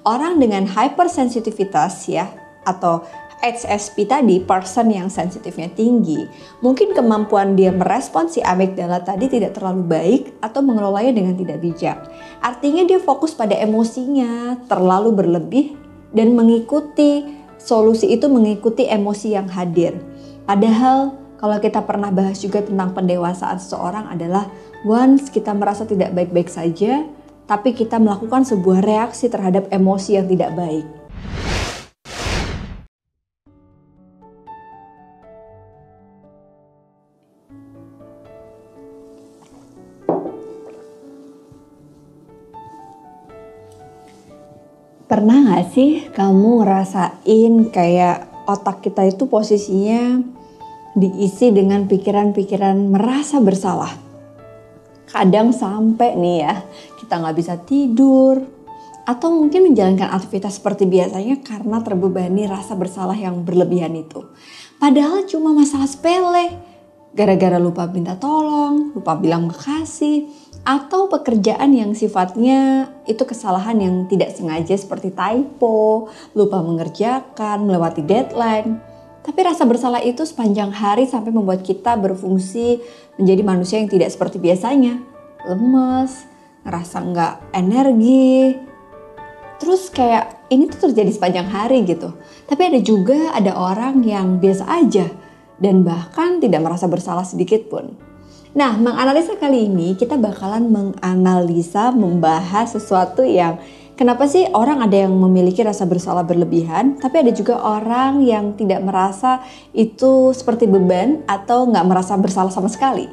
Orang dengan hypersensitivitas ya, atau HSP tadi, person yang sensitifnya tinggi, mungkin kemampuan dia merespons si amigdala tadi tidak terlalu baik atau mengelolanya dengan tidak bijak. Artinya dia fokus pada emosinya, terlalu berlebih dan mengikuti solusi itu mengikuti emosi yang hadir. Padahal kalau kita pernah bahas juga tentang pendewasaan seseorang adalah once kita merasa tidak baik-baik saja, tapi kita melakukan sebuah reaksi terhadap emosi yang tidak baik. Pernah gak sih kamu ngerasain kayak otak kita itu posisinya diisi dengan pikiran-pikiran merasa bersalah? Kadang sampai nih ya, kita gak bisa tidur atau mungkin menjalankan aktivitas seperti biasanya karena terbebani rasa bersalah yang berlebihan itu. Padahal cuma masalah sepele, gara-gara lupa minta tolong, lupa bilang makasih, atau pekerjaan yang sifatnya itu kesalahan yang tidak sengaja seperti typo, lupa mengerjakan, melewati deadline. Tapi rasa bersalah itu sepanjang hari sampai membuat kita berfungsi menjadi manusia yang tidak seperti biasanya. Lemes, ngerasa nggak energi. Terus kayak ini tuh terjadi sepanjang hari gitu. Tapi ada orang yang biasa aja dan bahkan tidak merasa bersalah sedikit pun. Nah, menganalisa kali ini kita bakalan membahas sesuatu yang kenapa sih orang ada yang memiliki rasa bersalah berlebihan, tapi ada juga orang yang tidak merasa itu seperti beban atau nggak merasa bersalah sama sekali.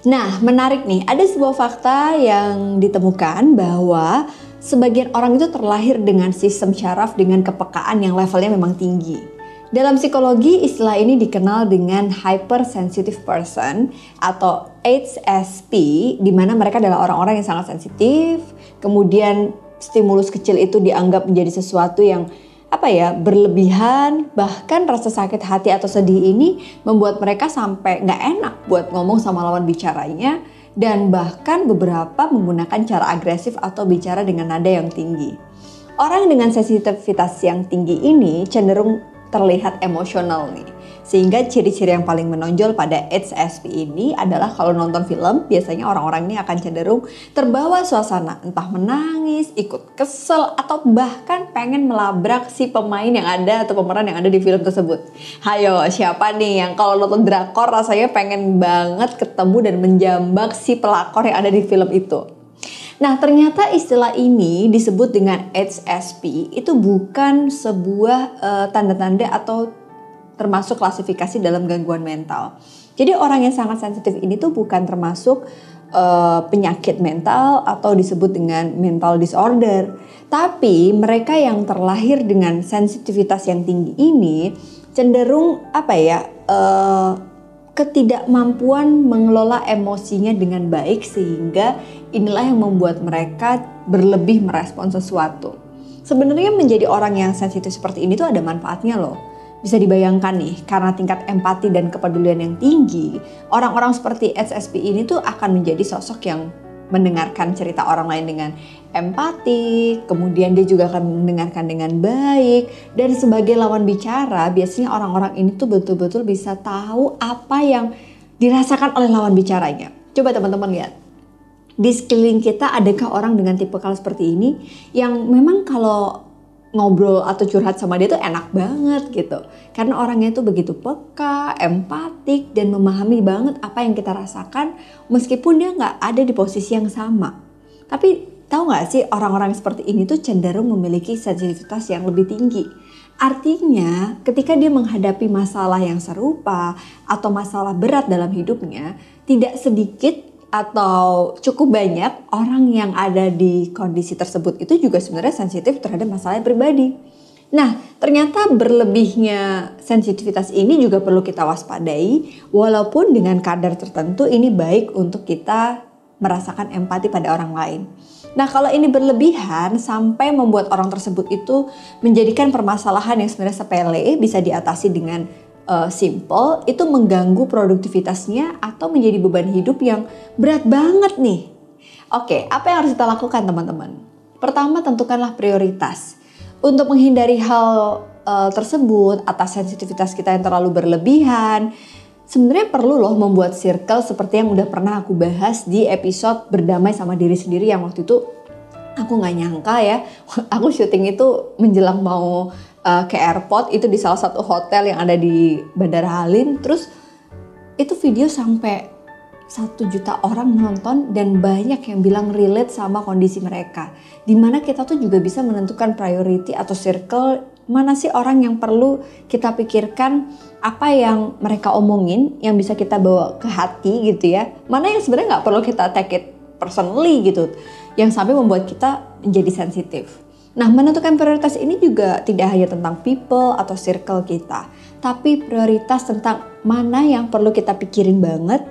Nah, menarik nih, ada sebuah fakta yang ditemukan bahwa sebagian orang itu terlahir dengan sistem syaraf dengan kepekaan yang levelnya memang tinggi. Dalam psikologi, istilah ini dikenal dengan hypersensitive person atau HSP, di mana mereka adalah orang-orang yang sangat sensitif. Kemudian stimulus kecil itu dianggap menjadi sesuatu yang berlebihan. Bahkan rasa sakit hati atau sedih ini membuat mereka sampai nggak enak buat ngomong sama lawan bicaranya. Dan bahkan beberapa menggunakan cara agresif atau bicara dengan nada yang tinggi. Orang dengan sensitivitas yang tinggi ini cenderung terlihat emosional nih. Sehingga ciri-ciri yang paling menonjol pada HSP ini adalah kalau nonton film, biasanya orang-orang ini akan cenderung terbawa suasana, entah menangis, ikut kesel, atau bahkan pengen melabrak si pemain yang ada atau pemeran yang ada di film tersebut. Hayo, siapa nih yang kalau nonton drakor rasanya pengen banget ketemu dan menjambak si pelakor yang ada di film itu? Nah, ternyata istilah ini disebut dengan HSP itu bukan sebuah tanda-tanda atau termasuk klasifikasi dalam gangguan mental. Jadi orang yang sangat sensitif ini tuh bukan termasuk penyakit mental atau disebut dengan mental disorder. Tapi mereka yang terlahir dengan sensitivitas yang tinggi ini cenderung ketidakmampuan mengelola emosinya dengan baik, sehingga inilah yang membuat mereka berlebih merespon sesuatu. Sebenarnya menjadi orang yang sensitif seperti ini tuh ada manfaatnya loh. Bisa dibayangkan nih, karena tingkat empati dan kepedulian yang tinggi, orang-orang seperti HSP ini tuh akan menjadi sosok yang mendengarkan cerita orang lain dengan empati, kemudian dia juga akan mendengarkan dengan baik, dan sebagai lawan bicara biasanya orang-orang ini tuh betul-betul bisa tahu apa yang dirasakan oleh lawan bicaranya. Coba teman-teman lihat, di sekeliling kita adakah orang dengan tipikal seperti ini yang memang kalau ngobrol atau curhat sama dia tuh enak banget gitu, karena orangnya tuh begitu peka, empatik, dan memahami banget apa yang kita rasakan meskipun dia nggak ada di posisi yang sama. Tapi tahu nggak sih, orang-orang seperti ini tuh cenderung memiliki sensitivitas yang lebih tinggi. Artinya ketika dia menghadapi masalah yang serupa atau masalah berat dalam hidupnya, tidak sedikit atau cukup banyak orang yang ada di kondisi tersebut itu juga sebenarnya sensitif terhadap masalah pribadi. Nah, ternyata berlebihnya sensitivitas ini juga perlu kita waspadai, walaupun dengan kadar tertentu ini baik untuk kita merasakan empati pada orang lain. Nah, kalau ini berlebihan sampai membuat orang tersebut itu menjadikan permasalahan yang sebenarnya sepele bisa diatasi dengan simple, itu mengganggu produktivitasnya atau menjadi beban hidup yang berat banget nih. Oke, apa yang harus kita lakukan teman-teman? Pertama, tentukanlah prioritas. Untuk menghindari hal tersebut atas sensitivitas kita yang terlalu berlebihan, sebenarnya perlu loh membuat circle seperti yang udah pernah aku bahas di episode berdamai sama diri sendiri yang waktu itu aku nggak nyangka ya, aku syuting itu menjelang mau ke airport itu di salah satu hotel yang ada di Bandara Halim, terus itu video sampai 1 juta orang nonton dan banyak yang bilang relate sama kondisi mereka. Dimana kita tuh juga bisa menentukan priority atau circle, mana sih orang yang perlu kita pikirkan, apa yang mereka omongin yang bisa kita bawa ke hati gitu ya. Mana yang sebenarnya nggak perlu kita take it personally gitu, yang sampai membuat kita menjadi sensitif. Nah, menentukan prioritas ini juga tidak hanya tentang people atau circle kita, tapi prioritas tentang mana yang perlu kita pikirin banget,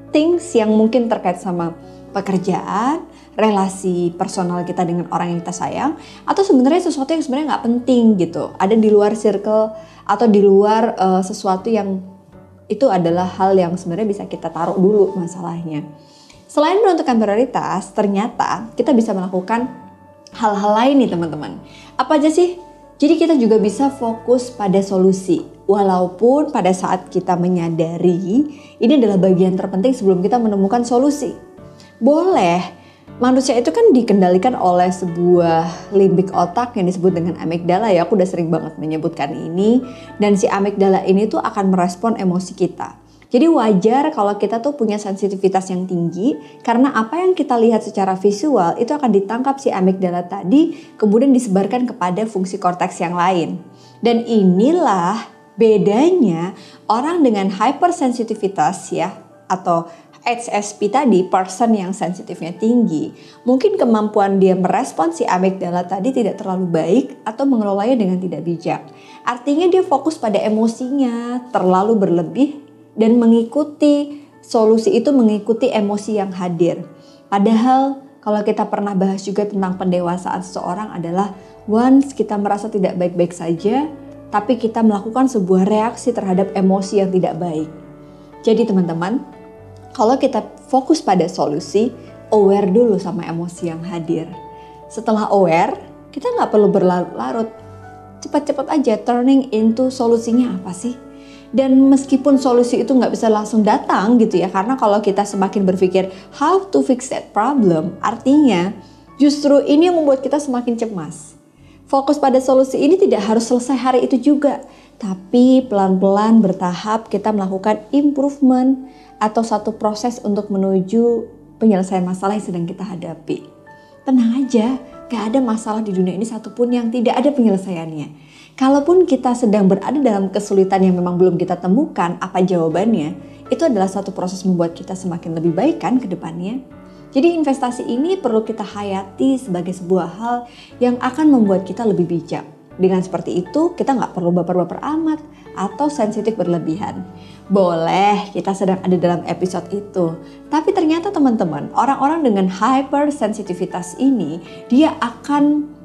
things yang mungkin terkait sama pekerjaan, relasi personal kita dengan orang yang kita sayang, atau sebenarnya sesuatu yang sebenarnya nggak penting gitu, ada di luar circle atau di luar sesuatu yang itu adalah hal yang sebenarnya bisa kita taruh dulu masalahnya. Selain menentukan prioritas, ternyata kita bisa melakukan hal-hal lain nih teman-teman. Apa aja sih? Jadi kita juga bisa fokus pada solusi. Walaupun pada saat kita menyadari ini adalah bagian terpenting sebelum kita menemukan solusi. Boleh, manusia itu kan dikendalikan oleh sebuah limbik otak yang disebut dengan amigdala ya. Aku udah sering banget menyebutkan ini. Dan si amigdala ini tuh akan merespon emosi kita. Jadi wajar kalau kita tuh punya sensitivitas yang tinggi karena apa yang kita lihat secara visual itu akan ditangkap si amigdala tadi kemudian disebarkan kepada fungsi korteks yang lain. Dan inilah bedanya orang dengan hypersensitivitas ya atau HSP tadi, person yang sensitifnya tinggi. Mungkin kemampuan dia merespon si amigdala tadi tidak terlalu baik atau mengelolanya dengan tidak bijak. Artinya dia fokus pada emosinya terlalu berlebih dan mengikuti solusi itu mengikuti emosi yang hadir. Padahal kalau kita pernah bahas juga tentang pendewasaan seseorang adalah once kita merasa tidak baik-baik saja, tapi kita melakukan sebuah reaksi terhadap emosi yang tidak baik. Jadi teman-teman, kalau kita fokus pada solusi, aware dulu sama emosi yang hadir. Setelah aware, kita nggak perlu berlarut-larut. Cepat-cepat aja turning into solusinya apa sih? Dan meskipun solusi itu nggak bisa langsung datang gitu ya, karena kalau kita semakin berpikir how to fix that problem, artinya justru ini yang membuat kita semakin cemas. Fokus pada solusi ini tidak harus selesai hari itu juga, tapi pelan-pelan bertahap kita melakukan improvement atau satu proses untuk menuju penyelesaian masalah yang sedang kita hadapi. Tenang aja, gak ada masalah di dunia ini satupun yang tidak ada penyelesaiannya. Kalaupun kita sedang berada dalam kesulitan yang memang belum kita temukan apa jawabannya, itu adalah satu proses membuat kita semakin lebih baik kan ke depannya. Jadi investasi ini perlu kita hayati sebagai sebuah hal yang akan membuat kita lebih bijak. Dengan seperti itu kita nggak perlu baper-baper amat atau sensitif berlebihan. Boleh kita sedang ada dalam episode itu. Tapi ternyata teman-teman, orang-orang dengan hypersensitivitas ini dia akan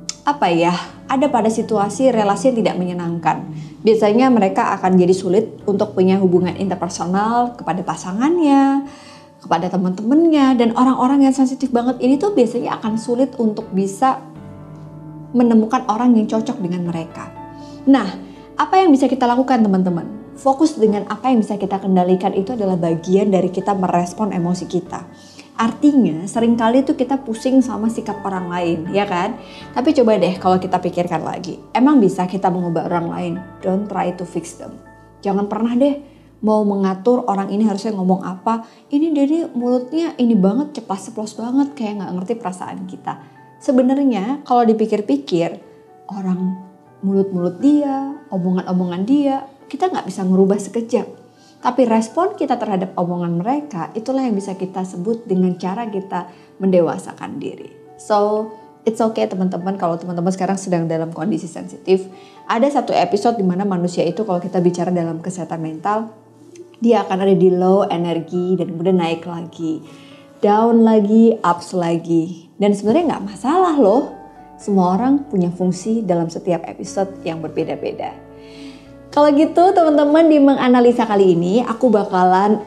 ada pada situasi relasi yang tidak menyenangkan. Biasanya mereka akan jadi sulit untuk punya hubungan interpersonal kepada pasangannya, kepada teman-temannya, dan orang-orang yang sensitif banget ini tuh biasanya akan sulit untuk bisa menemukan orang yang cocok dengan mereka. Nah, apa yang bisa kita lakukan teman-teman? Fokus dengan apa yang bisa kita kendalikan itu adalah bagian dari kita merespon emosi kita. Artinya seringkali tuh kita pusing sama sikap orang lain, ya kan? Tapi coba deh kalau kita pikirkan lagi, emang bisa kita mengubah orang lain? Don't try to fix them. Jangan pernah deh mau mengatur orang ini harusnya ngomong apa. Ini dari mulutnya ini banget, ceplas-ceplos banget, kayak gak ngerti perasaan kita. Sebenarnya kalau dipikir-pikir, orang mulut-mulut dia, omongan-omongan dia, kita gak bisa ngerubah sekejap. Tapi respon kita terhadap omongan mereka, itulah yang bisa kita sebut dengan cara kita mendewasakan diri. So, it's okay teman-teman kalau teman-teman sekarang sedang dalam kondisi sensitif. Ada satu episode di mana manusia itu kalau kita bicara dalam kesehatan mental, dia akan ada di low energi dan kemudian naik lagi. Down lagi, ups lagi. Dan sebenarnya gak masalah loh. Semua orang punya fungsi dalam setiap episode yang berbeda-beda. Kalau gitu teman-teman, di menganalisa kali ini aku bakalan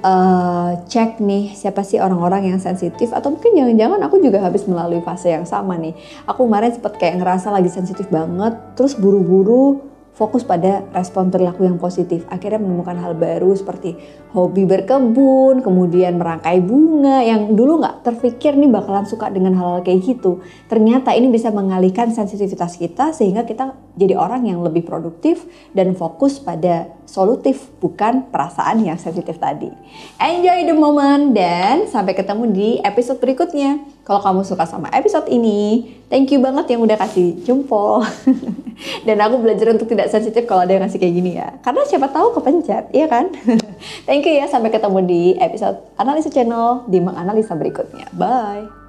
cek nih siapa sih orang-orang yang sensitif, atau mungkin jangan-jangan aku juga habis melalui fase yang sama nih. Aku kemarin sempet kayak ngerasa lagi sensitif banget, terus buru-buru fokus pada respon perilaku yang positif. Akhirnya menemukan hal baru seperti hobi berkebun, kemudian merangkai bunga yang dulu nggak terpikir nih bakalan suka dengan hal-hal kayak gitu. Ternyata ini bisa mengalihkan sensitivitas kita sehingga kita jadi orang yang lebih produktif dan fokus pada solutif, bukan perasaan yang sensitif tadi. Enjoy the moment dan sampai ketemu di episode berikutnya. Kalau kamu suka sama episode ini, thank you banget yang udah kasih jempol. Dan aku belajar untuk tidak sensitif kalau ada yang ngasih kayak gini ya. Karena siapa tahu kepencet, iya kan? Thank you ya, sampai ketemu di episode Analisa Channel di menganalisa berikutnya. Bye!